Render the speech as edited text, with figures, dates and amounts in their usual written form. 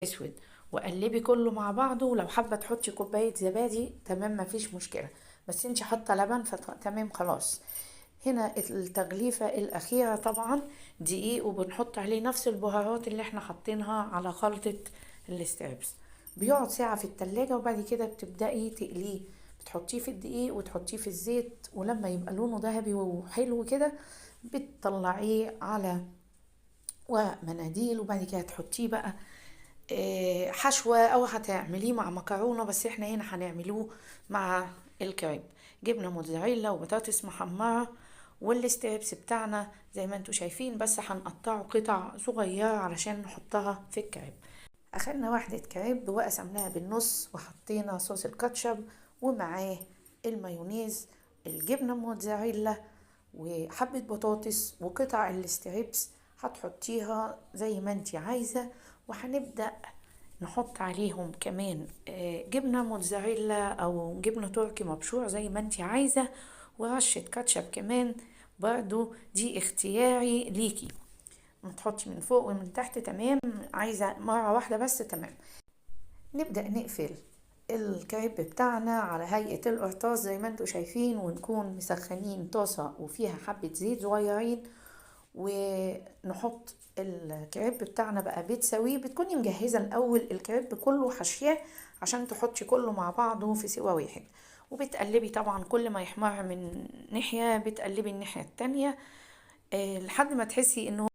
اسود، وقلبي كله مع بعضه. ولو حابه تحطي كوبايه زبادي تمام مفيش مشكله، بس انتي حاطه لبن فتمام خلاص. هنا التغليفه الاخيره طبعا دقيق، وبنحط عليه نفس البهارات اللي احنا حاطينها على خلطه الاستريبس. بيقعد ساعه في التلاجة، وبعد كده بتبدأي تقليه. بتحطيه في الدقيق وتحطيه في الزيت، ولما يبقى لونه ذهبي وحلو كده بتطلعيه على ومناديل. وبعد كده تحطيه بقى حشوة، او هتعمليه مع مكرونة، بس احنا هنا هنعملوه مع الكريب. جبنة موتزاريلا وبطاطس محمرة، والستريبس بتاعنا زي ما انتوا شايفين، بس هنقطعه قطع صغيرة علشان نحطها في الكريب. اخدنا واحدة كريب وقسمناها بالنص، وحطينا صوص الكاتشب ومعاه المايونيز، الجبنة موتزاريلا، وحبة بطاطس، وقطع الستريبس هتحطيها زي ما انتي عايزة. وهنبدأ نحط عليهم كمان جبنة موتزاريلا او جبنة تركي مبشور زي ما انتي عايزة، ورشة كاتشب كمان، برضو دي اختياري ليكي. تحطي من فوق ومن تحت تمام، عايزة مرة واحدة بس تمام. نبدأ نقفل الكريب بتاعنا على هيئة القرطاس زي ما انتوا شايفين، ونكون مسخنين طاسة وفيها حبة زيت صغيرين، ونحط الكريب بتاعنا بقى بتسويه. بتكوني مجهزة الأول الكريب كله حشياه عشان تحطي كله مع بعضه في سوا واحد، وبتقلبي طبعا كل ما يحمر من ناحية بتقلبي الناحية التانية لحد ما تحسي انه